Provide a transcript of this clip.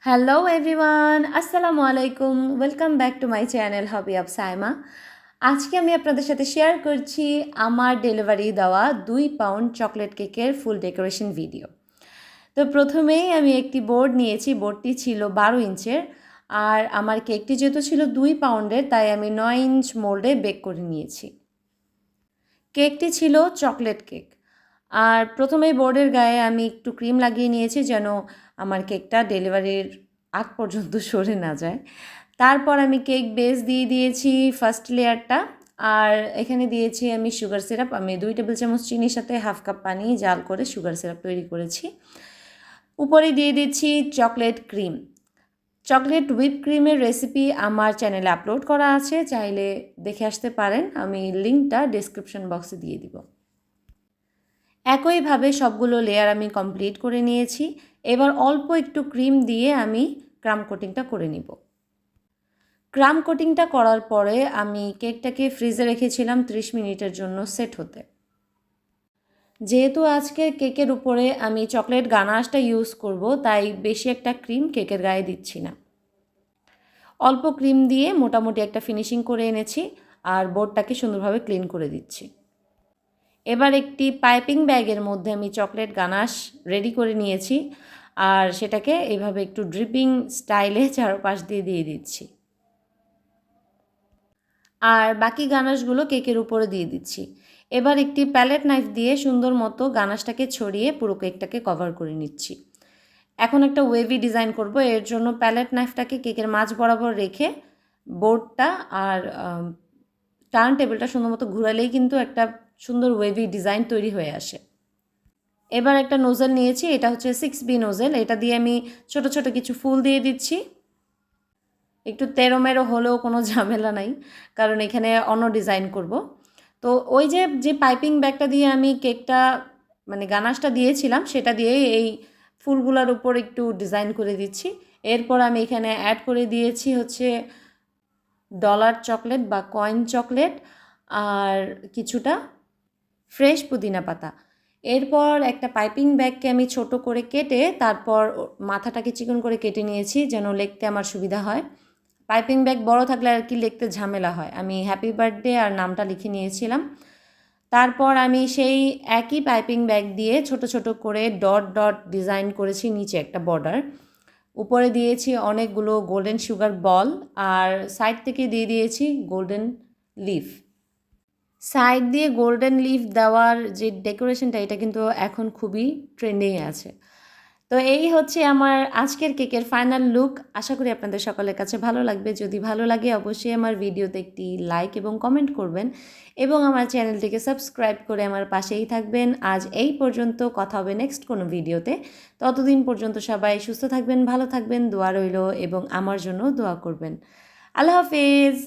Hello everyone, আসসালামু আলাইকুম। Welcome back to my channel hobby of Saima. আজকে আমি আপনাদের সাথে শেয়ার করছি আমার ডেলিভারি দেওয়া 2 পাউন্ড চকলেট কেকের ফুল ডেকোরেশন ভিডিও। তো প্রথমেই আমি একটি বোর্ড নিয়েছি, বোর্ডটি ছিল 12 ইঞ্চের। আর আমার কেকটি যেহেতু ছিল 2 পাউন্ডের, তাই আমি 9 ইঞ্চ মোল্ডে বেক করে নিয়েছি। কেকটি ছিল চকলেট কেক। আর প্রথমেই বোর্ডের গায়ে আমি একটু ক্রিম লাগিয়ে নিয়েছি যেন আমার কেকটা ডেলিভারির আগ পর্যন্ত সরে না যায়। তারপর আমি কেক বেস দিয়ে দিয়েছি ফার্স্ট লেয়ারটা। আর এখানে দিয়েছি আমি সুগার সিরাপ। আমি 2 টেবিল চামচ চিনির সাথে হাফ কাপ পানি জাল করে সুগার সিরাপ তৈরি করেছি। উপরে দিয়ে দিচ্ছি চকলেট ক্রিম। চকলেট হুইপ ক্রিমের রেসিপি আমার চ্যানেলে আপলোড করা আছে, চাইলে দেখে আসতে পারেন। আমি লিঙ্কটা ডেসক্রিপশন বক্সে দিয়ে দিব। একইভাবে সবগুলো লেয়ার আমি কমপ্লিট করে নিয়েছি। এবার অল্প একটু ক্রিম দিয়ে আমি ক্রাম কোটিংটা করে নিব। ক্রাম কোটিংটা করার পরে আমি কেকটাকে ফ্রিজে রেখেছিলাম 30 মিনিটের জন্য সেট হতে। যেহেতু আজকে কেকের উপরে আমি চকলেট গানাশটা ইউজ করব, তাই বেশি একটা ক্রিম কেকের গায়ে দিচ্ছি না। অল্প ক্রিম দিয়ে মোটামুটি একটা ফিনিশিং করে এনেছি আর বোর্ডটাকে সুন্দরভাবে ক্লিন করে দিচ্ছি। এবার একটি পাইপিং ব্যাগের মধ্যে আমি চকলেট গানাশ রেডি করে নিয়েছি আর সেটাকে এভাবে একটু ড্রিপিং স্টাইলে চারপাশ দিয়ে দিয়ে দিচ্ছি। আর বাকি গানাশগুলো কেকের উপরে দিয়ে দিচ্ছি। এবার একটি প্যালেট নাইফ দিয়ে সুন্দর মতো গানাশটাকে ছড়িয়ে পুরো কেকটাকে কভার করে নিচ্ছি। এখন একটা ওয়েভি ডিজাইন করব। এর জন্য প্যালেট নাইফটাকে কেকের মাঝ বরাবর রেখে বোর্ডটা আর টার্ন টেবিলটা সুন্দর মতো ঘুরালেই কিন্তু একটা সুন্দর ওয়েভি ডিজাইন তৈরি হয়ে আসে। এবার একটা নোজেল নিয়েছি, এটা হচ্ছে 6B নোজেল। এটা দিয়ে আমি ছোট ছোট কিছু ফুল দিয়ে দিচ্ছি। একটু তেরোমেরো হলেও কোনো ঝামেলা নাই, কারণ এখানে অন্য ডিজাইন করব। তো ওই যে পাইপিং ব্যাগটা দিয়ে আমি কেকটা মানে গানাশটা দিয়েছিলাম, সেটা দিয়েই এই ফুলগুলোর উপর একটু ডিজাইন করে দিচ্ছি। এরপর আমি এখানে অ্যাড করে দিয়েছি হচ্ছে ডলার চকলেট বা কয়েন চকলেট আর কিছুটা ফ্রেশ পুদিনা পাতা। এরপর একটা পাইপিং ব্যাগকে আমি ছোট করে কেটে তারপর মাথাটাকে চিকন করে কেটে নিয়েছি যেন লিখতে আমার সুবিধা হয়। পাইপিং ব্যাগ বড় থাকলে আর কি লিখতে ঝামেলা হয়। আমি হ্যাপি বার্থডে আর নামটা লিখে নিয়েছিলাম। তারপর আমি সেই একই পাইপিং ব্যাগ দিয়ে ছোট ছোট করে ডট ডট ডিজাইন করেছি, নিচে একটা বর্ডার। উপরে দিয়েছি অনেকগুলো গোল্ডেন সুগার বল আর সাইড থেকে দিয়ে দিয়েছি গোল্ডেন লিফ। সাইড দিয়ে গোল্ডেন লিফ দেওয়ার যে ডেকোরেশনটা, এটা কিন্তু এখন খুবই ট্রেন্ডিংয়ে আছে। তো এই হচ্ছে আমার আজকের কেকের ফাইনাল লুক। আশা করি আপনাদের সকলের কাছে ভালো লাগবে। যদি ভালো লাগে অবশ্যই আমার ভিডিওতে একটি লাইক এবং কমেন্ট করবেন এবং আমার চ্যানেলটিকে সাবস্ক্রাইব করে আমার পাশেই থাকবেন। আজ এই পর্যন্ত, কথা হবে নেক্সট কোনো ভিডিওতে। ততদিন পর্যন্ত সবাই সুস্থ থাকবেন, ভালো থাকবেন, দোয়া রইল এবং আমার জন্য দোয়া করবেন। আল্লাহ হাফেজ।